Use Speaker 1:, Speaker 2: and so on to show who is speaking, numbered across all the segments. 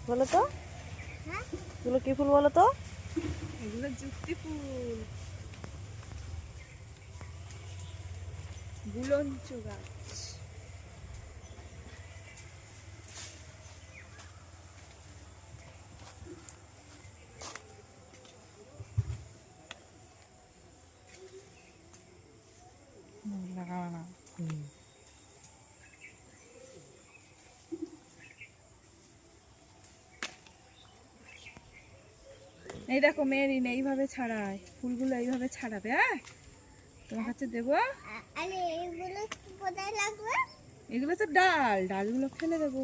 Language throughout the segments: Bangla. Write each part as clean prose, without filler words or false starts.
Speaker 1: বলো তো,
Speaker 2: হ্যাঁ,
Speaker 1: এগুলো কি ফুল বলো তো?
Speaker 3: এগুলো যুক্তি ফুল, গুলঞ্চ গাছ।
Speaker 1: লাগাবে না।
Speaker 3: এই দেখো মেরিন এইভাবে ছাড়ায়, ফুলগুলো এইভাবে ছাড়াবে। হ্যাঁ, তোমার কাছে দেবো।
Speaker 2: আরে এগুলো কোথায় লাগবে?
Speaker 3: এগুলো তো ডালগুলো ফেলে দেবো।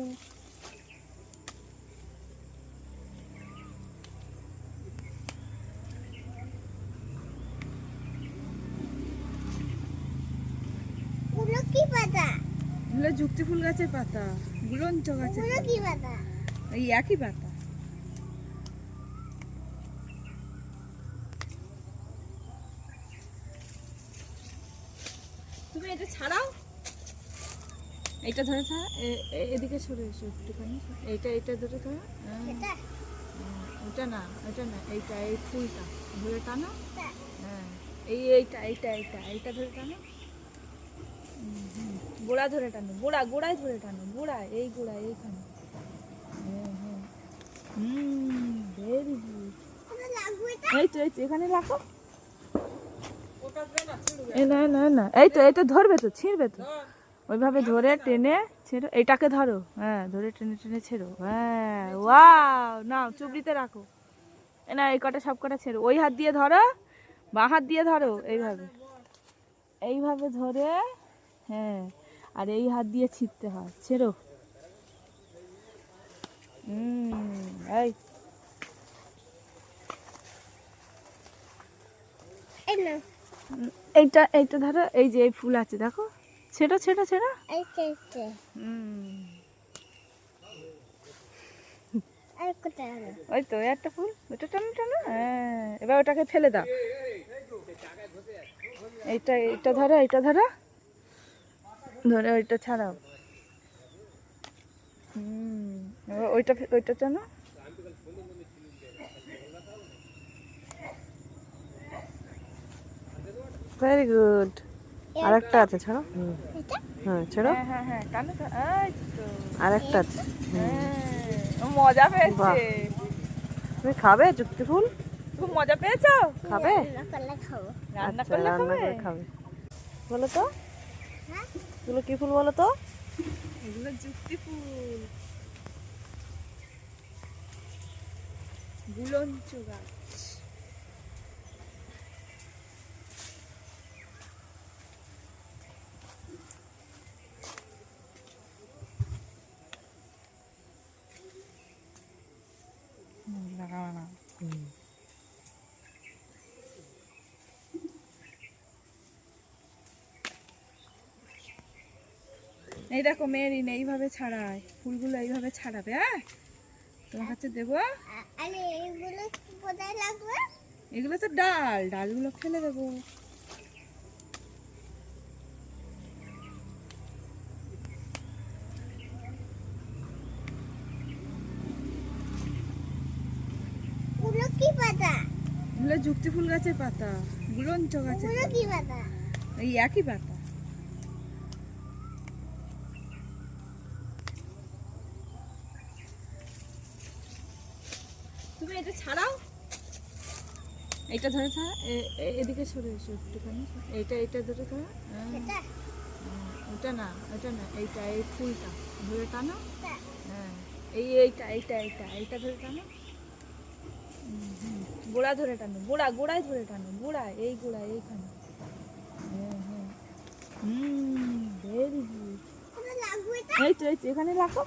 Speaker 2: ওগুলো কি পাতা?
Speaker 3: এগুলো যুক্তি ফুল গাছের পাতা, গুলঞ্চ গাছের
Speaker 2: ওগুলো
Speaker 3: পাতা।
Speaker 2: কি পাতা?
Speaker 3: এই একই পাতা। তুমি এটা ছাড়াও, এইটা ধরে থাক, এদিকে সরে এসো একটুখানি। এইটা ধরে থাক।
Speaker 2: এটা
Speaker 3: ওটা না, এইটা, এই ফুলটা ধরে টানো।
Speaker 2: এটা।
Speaker 3: হ্যাঁ, এইটা ধরে টানো। গোড়া ধরে টানো, গোড়ায় ধরে টানো, গোড়ায়, এই গোড়ায়, এইখানে। হ্যাঁ। Very good.
Speaker 2: কোথায় লাগবে এটা?
Speaker 3: এই তো এখানে রাখো। না, এই তো ধরবে তো, ছিঁড়বে তো। ওইভাবে ধরে টেনে ছেড়ো, এইটাকে ধরো। হ্যাঁ, ধরে টেনে ছেড়ো। হ্যাঁ, ওয়াও, নাও চুবড়িতে রাখো। না, এই কটা সব কটা ছেড়ো। ওই হাত দিয়ে ধরো, বাঁ হাত দিয়ে ধরো, এইভাবে ধরে। হ্যাঁ, আর এই হাত দিয়ে ছিঁড়তে হয়। ছেড়ো। এই
Speaker 2: এই না,
Speaker 3: এইটা ধরো, এই যে এই ফুল আছে দেখো, ছেড়ো।
Speaker 2: এইটা। আর কোথায় হবে?
Speaker 3: ওই তো একটা ফুল, ওটা টানো। হ্যাঁ, এবার ওটাকে ফেলে দাও। এইটা ধরো, ধরে ওইটা ছাড়াও। এবার ওইটা টানো।
Speaker 1: Very good. আরেকটা আছে, ছাড়ো।
Speaker 2: এটা?
Speaker 1: হ্যাঁ, ছেড়ো।
Speaker 3: হ্যাঁ, টানো তো। এই তো।
Speaker 1: আরেকটা আছে।
Speaker 3: হ্যাঁ, মজা পেয়েছে।
Speaker 1: বাহ। তুমি খাবে যুক্তি ফুল?
Speaker 3: খুব মজা পেয়েছো?
Speaker 1: খাবে?
Speaker 2: রান্না করলে খাবো।
Speaker 3: রান্না
Speaker 1: আচ্ছা,
Speaker 3: করলে
Speaker 1: রান্না
Speaker 3: খাবে?
Speaker 1: করে খাবে। বলো তো,
Speaker 2: হ্যাঁ,
Speaker 1: এগুলো কি ফুল বলো তো?
Speaker 3: এগুলো যুক্তি ফুল, গুলঞ্চ গাছ।
Speaker 1: লাগাবে না।
Speaker 3: এই দেখো মেরিন এইভাবে ছাড়ায়, ফুলগুলো এইভাবে ছাড়াবে। হ্যাঁ, তোমার কাছে দেবো।
Speaker 2: আরে এগুলো কোথায় লাগবে?
Speaker 3: এগুলো তো ডালগুলো ফেলে দেবো।
Speaker 2: ওগুলো কি পাতা?
Speaker 3: এগুলো যুক্তি ফুল গাছের পাতা, গুলঞ্চ গাছের
Speaker 2: ওগুলো
Speaker 3: পাতা।
Speaker 2: কি পাতা?
Speaker 3: এই একই পাতা। তুমি এটা ছাড়াও, এইটা ধরে থাক, এদিকে সরে এসো একটুখানি। এইটা ধরে থাক।
Speaker 2: এটা
Speaker 3: ওটা না, এইটা, এই ফুলটা ধরে টানো।
Speaker 2: এটা।
Speaker 3: হ্যাঁ, এইটা ধরে টানো। গোড়া ধরে টানো, গোড়ায় ধরে টানো, গোড়ায়, এই গোড়ায়, এইখানে। হ্যাঁ। Very good.
Speaker 2: কোথায় লাগবে এটা?
Speaker 3: এই তো এখানে রাখো।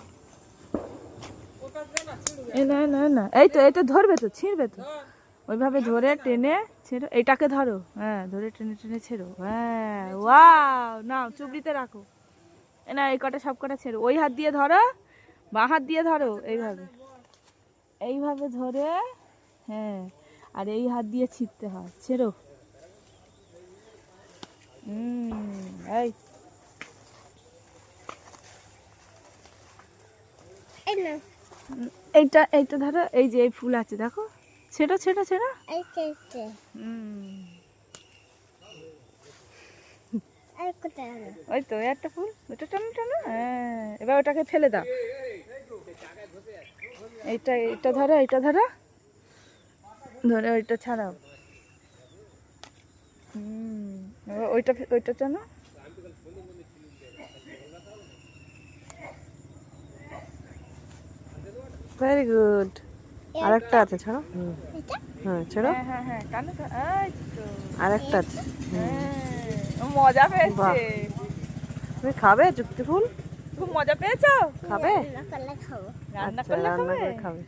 Speaker 3: না, এই তো ধরবে তো, ছিঁড়বে তো। ওইভাবে ধরে টেনে ছেড়ো, এইটাকে ধরো। হ্যাঁ, ধরে টেনে ছেড়ো। হ্যাঁ, ওয়াও, নাও চুবড়িতে রাখো। না, এই কটা সব কটা ছেড়ো। ওই হাত দিয়ে ধরো, বাঁ হাত দিয়ে ধরো, এইভাবে ধরে। হ্যাঁ, আর এই হাত দিয়ে ছিঁড়তে হয়। ছেড়ো। এই
Speaker 2: এই না,
Speaker 3: এইটা এইটা ধরো, এই যে এই ফুল আছে দেখো, ছেড়ো ছেড়ো ছেড়ো।
Speaker 2: এই যে আর কোথায় হলো?
Speaker 3: ওই তো এই একটা ফুল, ওটা টানো টানো, হ্যাঁ এবার ওটাকে ফেলে দাও। এইটা এইটা ধরো, এইটা ধরো, ধরে ওইটা ছাড়াও। এবার ওইটা ওইটা টানো।
Speaker 1: Very good. আরেকটা আছে, ছাড়ো।
Speaker 2: এটা
Speaker 1: হ্যাঁ ছেড়ো।
Speaker 3: হ্যাঁ হ্যাঁ হ্যাঁ, টানো টানো, এই তো।
Speaker 1: আরেকটা আছে।
Speaker 3: হ্যাঁ, ও মজা
Speaker 1: বাহ।
Speaker 3: পেয়েছে।
Speaker 1: তুমি খাবে যুক্তি ফুল?
Speaker 3: খুব মজা পেয়েছো?
Speaker 1: খাবে?
Speaker 2: রান্না করলে খাবো।
Speaker 3: রান্না
Speaker 1: আচ্ছা,
Speaker 3: করলে
Speaker 1: রান্না
Speaker 3: খাবে?
Speaker 1: করে খাবে।